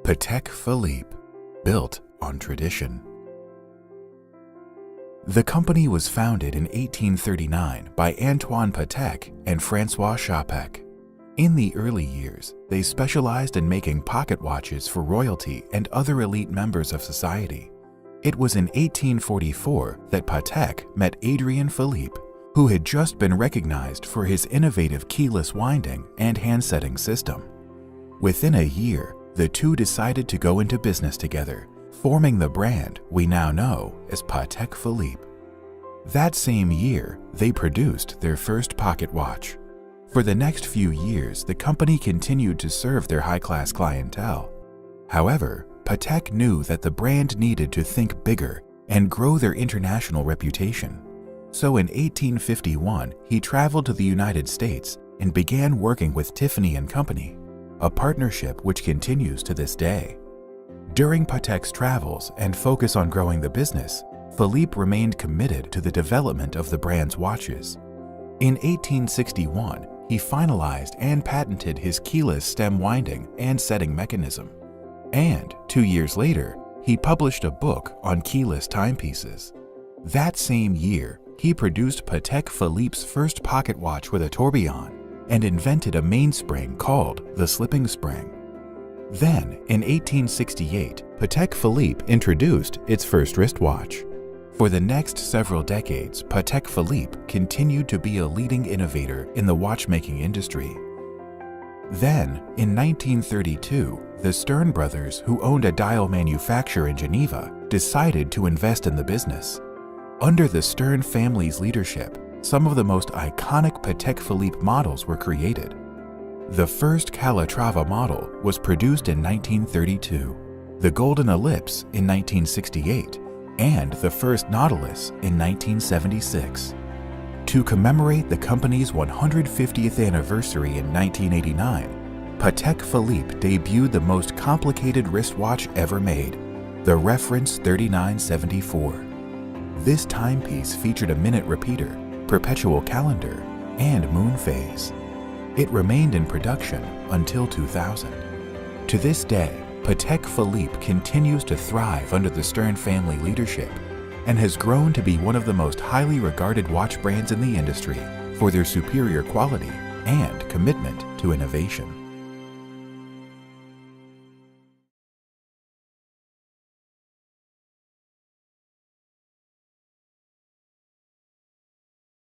Patek Philippe, built on tradition. The company was founded in 1839 by Antoine Patek and Francois Chapek. In the early years, they specialized in making pocket watches for royalty and other elite members of society. It was in 1844 that Patek met Adrien Philippe, who had just been recognized for his innovative keyless winding and hand-setting system. Within a year, the two decided to go into business together, forming the brand we now know as Patek Philippe. That same year, they produced their first pocket watch. For the next few years, the company continued to serve their high-class clientele. However, Patek knew that the brand needed to think bigger and grow their international reputation. So in 1851, he traveled to the United States and began working with Tiffany & Company, a partnership which continues to this day. During Patek's travels and focus on growing the business, Philippe remained committed to the development of the brand's watches. In 1861, he finalized and patented his keyless stem winding and setting mechanism. And 2 years later, he published a book on keyless timepieces. That same year, he produced Patek Philippe's first pocket watch with a tourbillon and invented a mainspring called the slipping spring. Then, in 1868, Patek Philippe introduced its first wristwatch. For the next several decades, Patek Philippe continued to be a leading innovator in the watchmaking industry. Then, in 1932, the Stern brothers, who owned a dial manufacturer in Geneva, decided to invest in the business. Under the Stern family's leadership, some of the most iconic Patek Philippe models were created. The first Calatrava model was produced in 1932, the Golden Ellipse in 1968, and the first Nautilus in 1976. To commemorate the company's 150th anniversary in 1989, Patek Philippe debuted the most complicated wristwatch ever made, the Reference 3974. This timepiece featured a minute repeater, perpetual calendar, and moon phase. It remained in production until 2000. To this day, Patek Philippe continues to thrive under the Stern family leadership and has grown to be one of the most highly regarded watch brands in the industry for their superior quality and commitment to innovation.